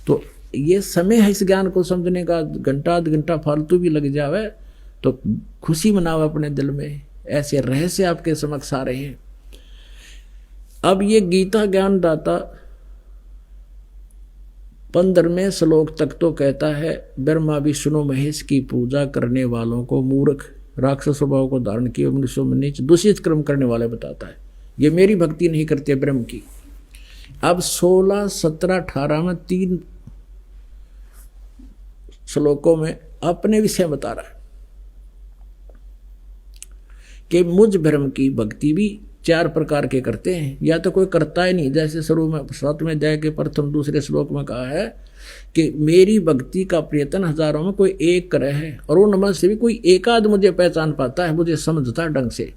तो ये समय है इस ज्ञान को समझने का, घंटा आध घंटा फालतू भी लग जावे तो खुशी मनाओ अपने दिल में। ऐसे रहस्य आपके समक्ष आ रहे हैं। अब ये गीता ज्ञान दाता 15वें श्लोक तक तो कहता है ब्रह्मा विष्णु महेश की पूजा करने वालों को मूर्ख, राक्षस स्वभाव को धारण किए मनुष्यों में नीच, दूषित कर्म करने वाले बताता है। ये मेरी भक्ति नहीं करते ब्रह्म की। अब 16, 17, 18 में 3 श्लोकों में अपने विषय बता रहा है कि मुझ ब्रह्म की भक्ति भी 4 प्रकार के करते हैं, या तो कोई करता ही नहीं, जैसे शुरू में 7वें अध्याय के प्रथम दूसरे श्लोक में कहा है कि मेरी भक्ति का प्रयत्न हजारों में कोई एक करे है, और उनमें से भी कोई एकाध मुझे पहचान पाता है, मुझे समझता है ढंग से,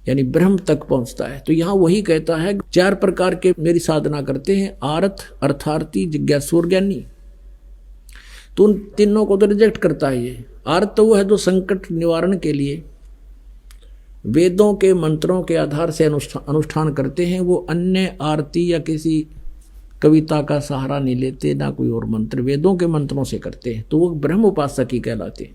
यानी ब्रह्म तक पहुंचता है। तो यहां वही कहता है 4 प्रकार के मेरी साधना करते हैं, आर्थ, अर्थार्थी, जिज्ञासु और ज्ञानी। तो उन तीनों को तो रिजेक्ट करता है ये। आर्थ तो वो है जो संकट निवारण के लिए वेदों के मंत्रों के आधार से अनुष्ठान करते हैं। वो अन्य आरती या किसी कविता का सहारा नहीं लेते, ना कोई और मंत्र, वेदों के मंत्रों से करते हैं, तो वो ब्रह्म उपासक ही कहलाते हैं।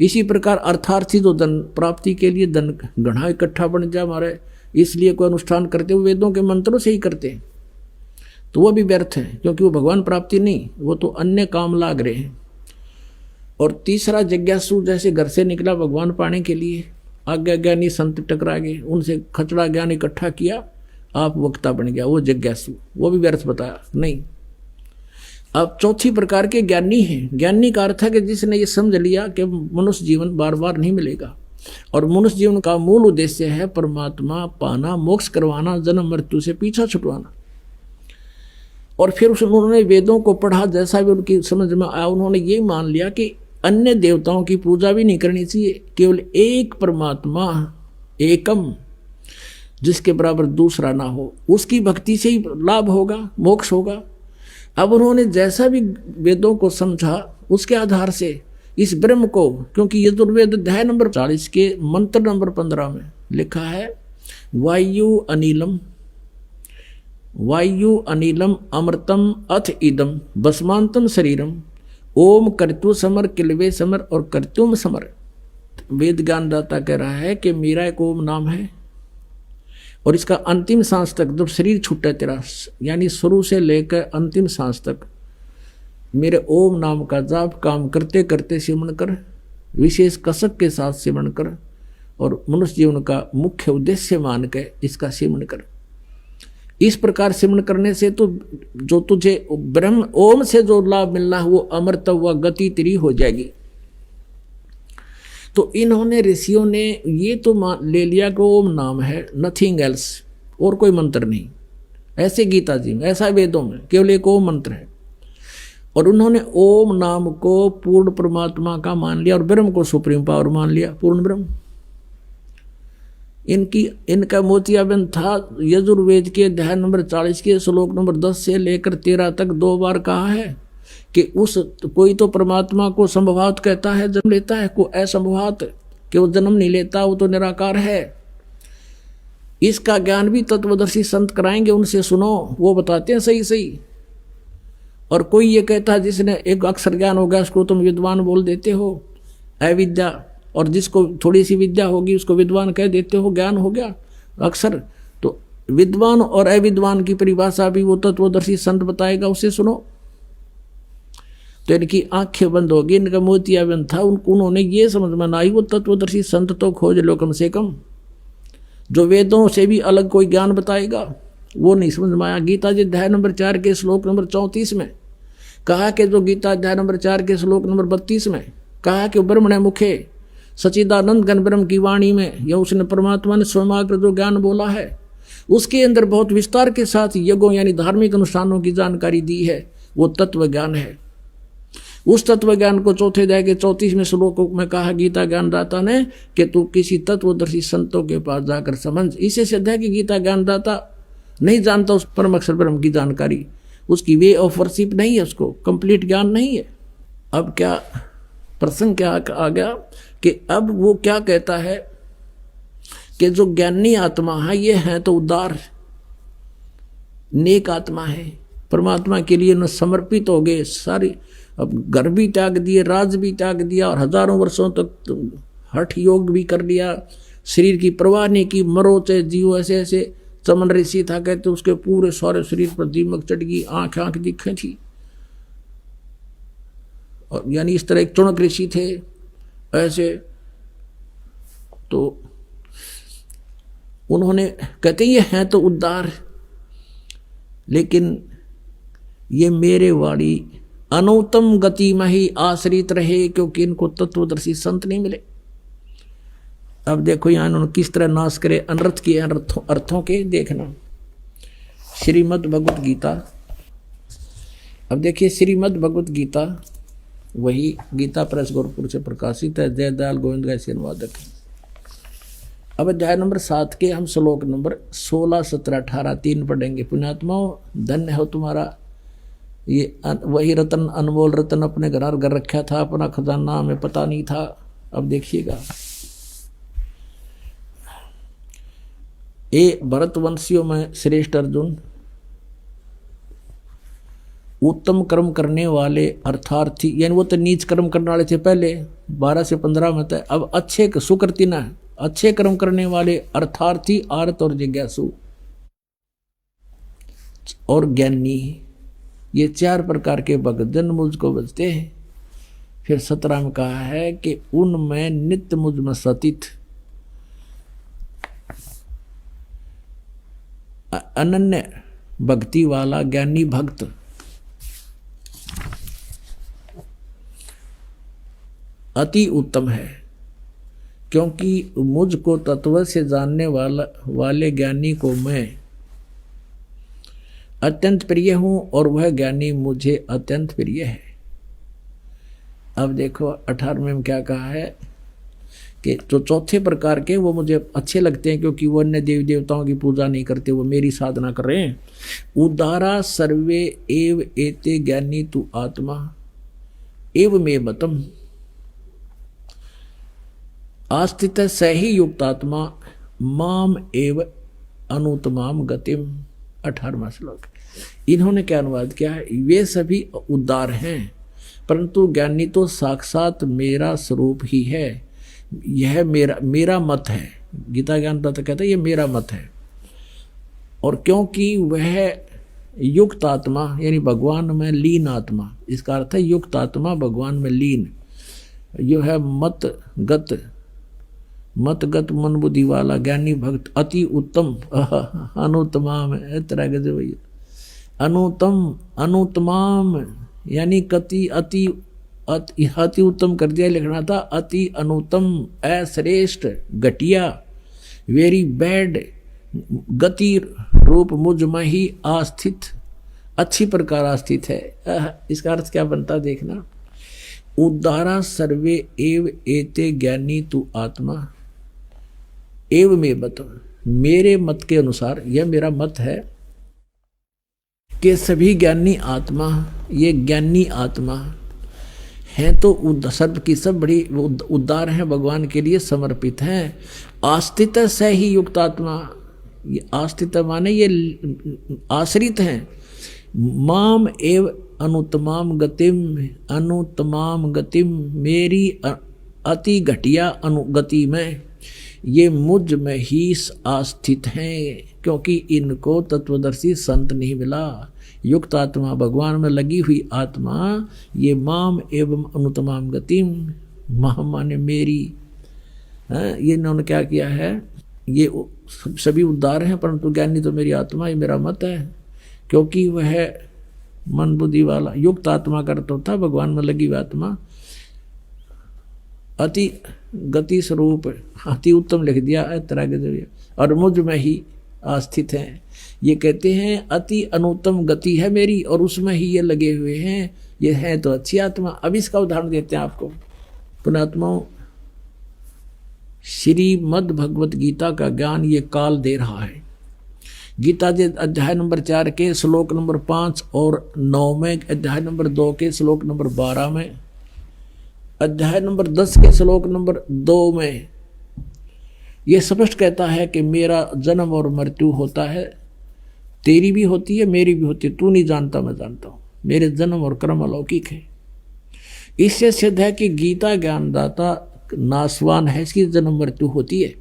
इसी प्रकार अर्थार्थी जो धन प्राप्ति के लिए धन गढ़ा इकट्ठा बन जाए हमारे, इसलिए कोई अनुष्ठान करते वो वेदों के मंत्रों से ही करते हैं, तो वो भी व्यर्थ है, क्योंकि वो भगवान प्राप्ति नहीं, वो तो अन्य काम लाग रहे हैं। और तीसरा जिज्ञासु, जैसे घर से निकला भगवान पाने के लिए, आज्ञा ज्ञानी संत टकरा गए, उनसे खचड़ा ज्ञान इकट्ठा किया, आप वक्ता बन गया, वो जिज्ञासु, वो भी व्यर्थ बताया नहीं। अब चौथी प्रकार के ज्ञानी हैं। ज्ञानी का अर्थ है कि जिसने ये समझ लिया कि मनुष्य जीवन बार बार नहीं मिलेगा, और मनुष्य जीवन का मूल उद्देश्य है परमात्मा पाना, मोक्ष करवाना, जन्म मृत्यु से पीछा छुटवाना। और फिर उन्होंने वेदों को पढ़ा, जैसा भी उनकी समझ में आया, उन्होंने ये मान लिया कि अन्य देवताओं की पूजा भी नहीं करनी चाहिए, केवल एक परमात्मा एकम, जिसके बराबर दूसरा ना हो, उसकी भक्ति से ही लाभ होगा, मोक्ष होगा। अब उन्होंने जैसा भी वेदों को समझा, उसके आधार से इस ब्रह्म को, क्योंकि यजुर्वेद अध्याय नंबर 40 के मंत्र नंबर 15 में लिखा है वायु अनिलम, वायु अनिलम अमृतम अथ इदम भस्मांतम शरीरम ओम कर्तु समर किलवे समर और कर्तुम समर। वेद ज्ञान दाता कह रहा है कि मेरा एक ओम नाम है, और इसका अंतिम सांस तक, जब शरीर छूटे तेरा, यानी शुरू से लेकर अंतिम सांस तक मेरे ओम नाम का जाप काम करते करते सिमरण कर, विशेष कसक के साथ सिमरण कर, और मनुष्य जीवन का मुख्य उद्देश्य मान के इसका सिमरण कर। इस प्रकार सिमरण करने से तो जो तुझे ब्रह्म ओम से जो लाभ मिलना है वो अमृत व गति तेरी हो जाएगी। तो इन्होंने ऋषियों ने ये तो ले लिया कि ओम नाम है, नथिंग एल्स, और कोई मंत्र नहीं। ऐसे गीता जी में, ऐसा वेदों में केवल एक ओम मंत्र है, और उन्होंने ओम नाम को पूर्ण परमात्मा का मान लिया और ब्रह्म को सुप्रीम पावर मान लिया, पूर्ण ब्रह्म। इनका मोतियाबिंद था यजुर्वेद के अध्याय नंबर 40 के श्लोक नंबर 10 से लेकर 13 तक 2 बार कहा है कि कोई तो परमात्मा को संभवात कहता है, जन्म लेता है, को असंभवात कि वो जन्म नहीं लेता, वो तो निराकार है। इसका ज्ञान भी तत्वदर्शी संत कराएंगे, उनसे सुनो, वो बताते हैं सही सही। और कोई ये कहता है जिसने एक अक्षर ज्ञान होगा उसको तुम विद्वान बोल देते हो, अविद्या, और जिसको थोड़ी सी विद्या होगी उसको विद्वान कह देते हो, ज्ञान हो गया अक्षर। तो विद्वान और अविद्वान की परिभाषा भी वो तत्वदर्शी संत बताएगा, उसे सुनो। तो इनकी आंखें बंद होगी, इनका मोतियाबिंद था, उन्होंने ये समझ में ना आई, वो तत्वदर्शी संत तो खोज लो कम से कम, जो वेदों से भी अलग कोई ज्ञान बताएगा, वो नहीं समझ में आया। गीता जी अध्याय नंबर 4 के श्लोक नंबर 34 में कहा कि जो गीता अध्याय नंबर 4 के श्लोक नंबर 32 में कहा कि ब्रह्मणे मुखे सच्चिदानंद घन ब्रह्म की वाणी में, या उसने परमात्मा ने स्वयं आकर जो ज्ञान बोला है उसके अंदर बहुत विस्तार के साथ यज्ञों यानी धार्मिक अनुष्ठानों की जानकारी दी है, वो तत्व ज्ञान है। उस तत्व ज्ञान को चौथे अध्याय के 34वें श्लोक में कहा गीता ज्ञानदाता ने कि तू किसी तत्वदर्शी संतों के पास जाकर समझ। इसे सिद्ध है कि गीता ज्ञानदाता नहीं जानता उस परम अक्षर ब्रह्म की जानकारी, उसकी वे ऑफ वर्शिप नहीं है, उसको कंप्लीट ज्ञान नहीं है। अब क्या प्रसंग क्या आ गया कि अब वो क्या कहता है कि जो ज्ञानी आत्मा है ये है तो उदार नेक आत्मा है, परमात्मा के लिए न समर्पित हो गए सारी। अब घर भी त्याग दिए, राज भी त्याग दिया, और हजारों वर्षों तक हठ योग भी कर लिया, शरीर की परवाह नहीं की, मरो चाहे जियो। ऐसे ऐसे चमन ऋषि था, कहते उसके पूरे सारे शरीर पर दीमक चढ़ गई, आंख आंख दिखे थी। और यानी इस तरह एक चुणक ऋषि थे ऐसे। तो उन्होंने कहते ये हैं तो उद्धार, लेकिन ये मेरे वाली अनुत्तम गति में ही आश्रित रहे, क्योंकि इनको तत्वदर्शी संत नहीं मिले। अब देखो यहाँ इन्होंने किस तरह नाश करे, अनर्थ किए अर्थों के। देखना श्रीमद् भगवत गीता। अब देखिए श्रीमद् भगवत गीता, वही गीता प्रेस गोरखपुर से प्रकाशित है, जयदयाल गोविंद का अनुवादक है। अब अध्याय नंबर 7 के हम श्लोक नंबर 16, 17, 18 3 पढ़ेंगे। पुण्यात्माओं, धन्य हो तुम्हारा ये वही रतन, अनमोल रतन अपने घर रखा था, अपना खजाना हमें पता नहीं था। अब देखिएगा, ए भरतवंशियों में श्रेष्ठ अर्जुन, उत्तम कर्म करने वाले अर्थार्थी, यानी वो तो नीच कर्म करने वाले थे पहले 12 से 15 में थे, अब अच्छे सुकृति ना अच्छे कर्म करने वाले अर्थार्थी, आर्त और जिज्ञासु और ज्ञानी, ये 4 प्रकार के भक्तजन मुझको बजते हैं। फिर 17 में कहा है कि उनमें नित्य मुझ में सतित अनन्य भक्ति वाला ज्ञानी भक्त अति उत्तम है, क्योंकि मुझको तत्व से जानने वाले ज्ञानी को मैं अत्यंत प्रिय हूं, और वह ज्ञानी मुझे अत्यंत प्रिय है। अब देखो 18वें में क्या कहा है कि जो चौथे प्रकार के वो मुझे अच्छे लगते हैं, क्योंकि वो अन्य देवी देवताओं की पूजा नहीं करते, वो मेरी साधना कर रहे हैं। उदारा सर्वे एव एते ज्ञानी तु आत्मा एव मे मतम आस्थित स ही युक्तात्मा माम एव अनुतमाम गतिम। 18वां श्लोक। इन्होंने क्या अनुवाद किया है, वे सभी उदार हैं, परंतु ज्ञानी तो साक्षात मेरा स्वरूप ही है। यह मेरा मत है। गीता ज्ञान तत्व कहता है ये मेरा मत है। और क्योंकि वह युक्त आत्मा यानी भगवान में लीन आत्मा, इसका अर्थ है युक्त आत्मा भगवान में लीन, जो है मतगत मन बुद्धि वाला ज्ञानी भक्त अति उत्तम अनुत्तमाम तरह के जो अनुत्तमाम यानी कति अति उत्तम कर दिया, लिखना था अति अनुत्तम अश्रेष्ठ घटिया वेरी बैड गति रूप मुझ में ही आस्थित अच्छी प्रकार आस्थित है। इसका अर्थ क्या बनता देखना, उदारा सर्वे एव एते ज्ञानी तु आत्मा एव में मत, मेरे मत के अनुसार यह मेरा मत है कि सभी ज्ञानी आत्मा, ये ज्ञानी आत्मा हैं तो सर्व की सब बड़ी उदार हैं, भगवान के लिए समर्पित हैं। आस्थित से ही युक्त आत्मा, ये आस्थित माने ये आश्रित हैं। माम एव अनुत्तमाम गतिम मेरी अति घटिया अनुगति में ये मुझ में ही आस्थित हैं, क्योंकि इनको तत्वदर्शी संत नहीं मिला। युक्त आत्मा भगवान में लगी हुई आत्मा, ये माम एवं अनुत्तमाम गतिम, माम माने मेरी, ये इन्होंने क्या किया है, ये सभी उदार हैं परंतु ज्ञानी तो मेरी आत्मा, ये मेरा मत है। क्योंकि वह मन बुद्धि वाला युक्त आत्मा करता था, भगवान में लगी हुई आत्मा अति गति स्वरूप अति उत्तम लिख दिया है तरह के जरिए, और मुझ में ही आस्थित हैं। ये कहते हैं अति अनुत्तम गति है मेरी और उसमें ही ये लगे हुए हैं, ये है तो अच्छी आत्मा। अब इसका उदाहरण देते हैं आपको। पुण्यात्माओं, श्रीमद् भगवत गीता का ज्ञान ये काल दे रहा है। गीता जी अध्याय नंबर 4 के श्लोक नंबर 5 और 9 में, अध्याय नंबर 2 के श्लोक नंबर 12 में, अध्याय नंबर 10 के श्लोक नंबर 2 में यह स्पष्ट कहता है कि मेरा जन्म और मृत्यु होता है, तेरी भी होती है, मेरी भी होती है, तू नहीं जानता मैं जानता हूं, मेरे जन्म और कर्म अलौकिक है। इससे सिद्ध है कि गीता ज्ञानदाता नासवान है, इसकी जन्म मृत्यु होती है।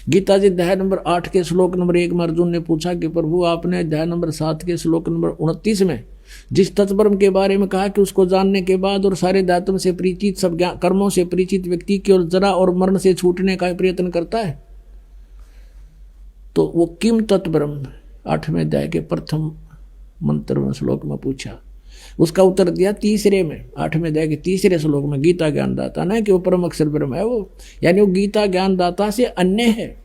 गीता जी अध्याय नंबर 8 के श्लोक नंबर 1 में अर्जुन ने पूछा कि प्रभु आपने अध्याय नंबर 7 के श्लोक नंबर 29 में जिस तत्परम के बारे में कहा कि उसको जानने के बाद और सारे दातुओं से परिचित, सब कर्मों से परिचित व्यक्ति केवल जरा और मरण से छूटने का प्रयत्न करता है, तो वो किम तत्परम 8वें अध्याय के प्रथम मंत्र में श्लोक में पूछा। उसका उत्तर दिया तीसरे में, 8वें अध्याय के तीसरे श्लोक में गीता ज्ञानदाता ना कि वो परम अक्षर ब्रह्म है वो, यानी वो गीता ज्ञानदाता से अन्य है।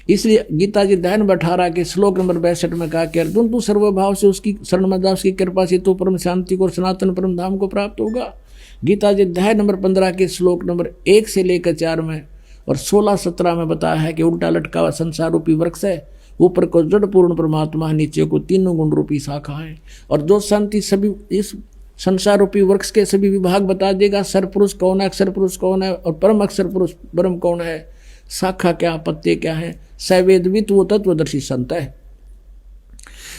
इसलिए गीता जी अध्याय नंबर 18 के श्लोक नंबर 62 में कहा कि अर्जुन तू सर्वभाव से उसकी शरण में जा, उसकी कृपा से तू परम शांति को और सनातन परम धाम को प्राप्त होगा। गीता जी अध्याय नंबर 15 के श्लोक नंबर 1 से लेकर 4 में और 16-17 में बताया है कि उल्टा लटका हुआ संसार रूपी वृक्ष है, ऊपर को जड़ पूर्ण परमात्मा है, नीचे को तीनों गुण रूपी शाखा है, और जो शांति सभी इस संसार रूपी वृक्ष के सभी विभाग बता देगा। सर पुरुष कौन है, अक्षर पुरुष कौन है और परम अक्षर पुरुष ब्रह्म कौन है, शाखा क्या, पत्ते क्या है, सवेदवित वो तत्वदर्शी संत है।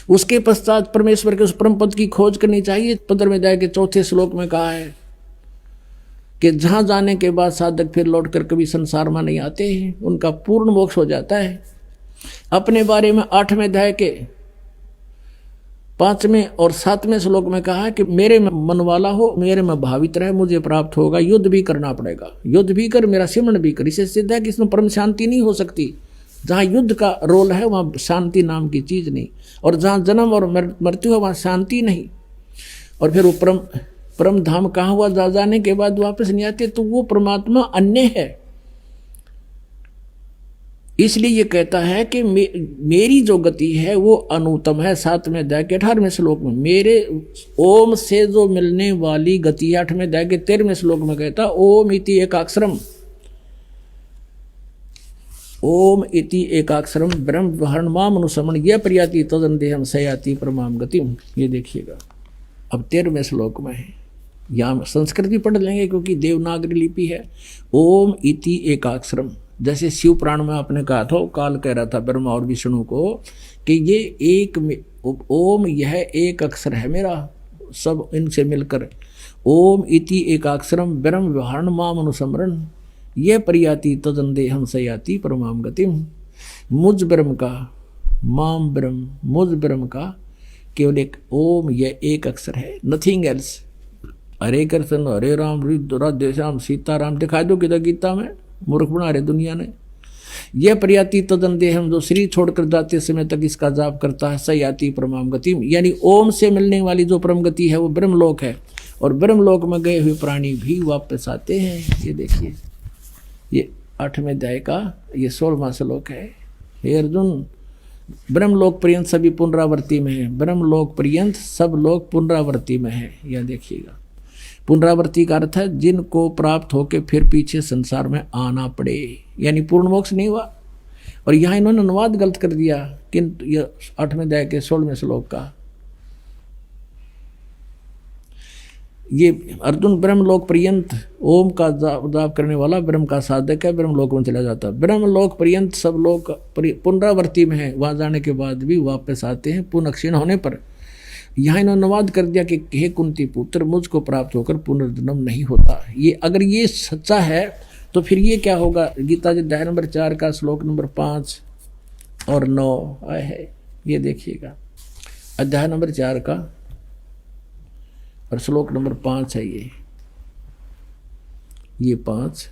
उसके पश्चात परमेश्वर के उस परम पद की खोज करनी चाहिए। 15वें अध्याय के 4थे श्लोक में कहा है कि जहां जाने के बाद साधक फिर लौटकर कभी संसार में नहीं आते हैं, उनका पूर्ण मोक्ष हो जाता है। अपने बारे में 8वें अध्याय के 5वें और 7वें श्लोक में कहा कि मेरे में मन वाला हो, मेरे में भावित रहे, मुझे प्राप्त होगा। युद्ध भी करना पड़ेगा, युद्ध भी कर, मेरा सिमरण भी कर। इससे सिद्ध है कि इसमें परम शांति नहीं हो सकती। जहाँ युद्ध का रोल है वहाँ शांति नाम की चीज नहीं, और जहाँ जन्म और मृत्यु है वहाँ शांति नहीं। और फिर वो परम धाम कहाँ हुआ, जा जाने के बाद वापस नहीं आते, तो वो परमात्मा अन्य है। इसलिए ये कहता है कि मेरी जो गति है वो अनुत्तम है। 7वें अध्याय के 18वें श्लोक में मेरे ओम से जो मिलने वाली गति, 8वें अध्याय के 13वें श्लोक में कहता ओम इति एकाक्षरम, ओम इति एकाक्षरम ब्रह्म वर्णमाम अनुसमन यह प्रयाति तदन देहम सयाति परमाम गतिम। ये देखिएगा अब 13वें श्लोक में है, यहाँ संस्कृत भी पढ़ लेंगे क्योंकि देवनागरी लिपि है। ओम इति एकाक्षरम, जैसे शिव पुराण में आपने कहा था, काल कह रहा था ब्रह्मा और विष्णु को कि ये एक ओम, यह एक अक्षर है मेरा, सब इनसे मिलकर ओम इति एकाक्षरम ब्रह्म व्यवहारण माम अनुसमरण यह प्रयाति तदंदे हम सयाति परमाम गतिम। मुझ ब्रह्म का, माम ब्रह्म, मुझ ब्रह्म का केवल एक ओम, यह एक अक्षर है, नथिंग एल्स। हरे कृष्ण हरे राम राधे श्याम सीताराम दिखाई दो किधर गीता में, मूर्ख बना रहे दुनिया ने। यह प्रयाति तदंदे हम जो शरीर छोड़कर जाते समय तक इसका जाप करता है सयाति परमाम गतिम, यानी ओम से मिलने वाली जो परम गति है वो ब्रह्मलोक है, और ब्रह्मलोक में गए हुए प्राणी भी वापस आते हैं। ये देखिए ये 8वें अध्याय का ये 16वां श्लोक है। हे अर्जुन, ब्रह्मलोक पर्यंत सभी पुनरावृत्ति में है, ब्रह्मलोक पर्यंत सब लोग पुनरावृत्ति में है। यह देखिएगा पुनरावृत्ति का अर्थ है जिनको प्राप्त होके फिर पीछे संसार में आना पड़े, यानी पूर्ण मोक्ष नहीं हुआ। और यहाँ इन्होंने अनुवाद गलत कर दिया, किंतु यह 8वें अध्याय के 16वें श्लोक का ये अर्जुन ब्रह्मलोक पर्यंत ओम का जाप करने वाला ब्रह्म का साधक है, ब्रह्मलोक में चला जाता है। ब्रह्मलोक पर्यंत सब लोग पुनरावृत्ति में है, वहां जाने के बाद भी वापस आते हैं पुनः क्षीण होने पर। यहाँ इन्होंने अनुवाद कर दिया कि हे कुंती पुत्र, मुझको प्राप्त होकर पुनर्जन्म नहीं होता। ये अगर ये सच्चा है तो फिर ये क्या होगा। गीता जी अध्याय नंबर 4 का श्लोक नंबर 5 और 9 आए है, ये देखिएगा अध्याय नंबर 4 का और श्लोक नंबर 5 है ये 5,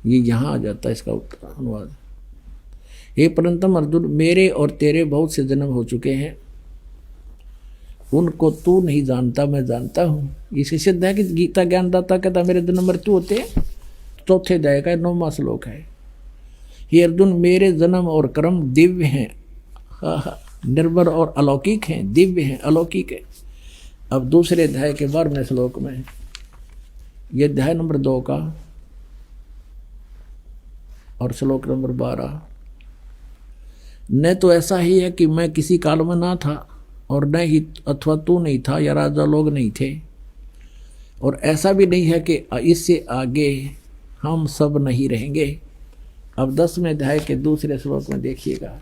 ये यहाँ आ जाता है इसका अनुवाद। हे परंतम अर्जुन, मेरे और तेरे बहुत से जन्म हो चुके हैं, उनको तू नहीं जानता, मैं जानता हूँ। इसे सिद्ध है कि गीता ज्ञानदाता कहता मेरे जन्म मृत्यु होते हैं। 4थे अध्याय का 9वां श्लोक है। हे अर्जुन, मेरे जन्म और कर्म दिव्य हैं, निर्मल और अलौकिक हैं, दिव्य हैं, अलौकिक है। अब दूसरे अध्याय के 12वें श्लोक में, ये अध्याय नंबर 2 का और श्लोक नंबर 12, न तो ऐसा ही है कि मैं किसी काल में ना था, और न ही अथवा तू नहीं था या राजा लोग नहीं थे, और ऐसा भी नहीं है कि इससे आगे हम सब नहीं रहेंगे। अब 10वें अध्याय के दूसरे श्लोक में देखिएगा,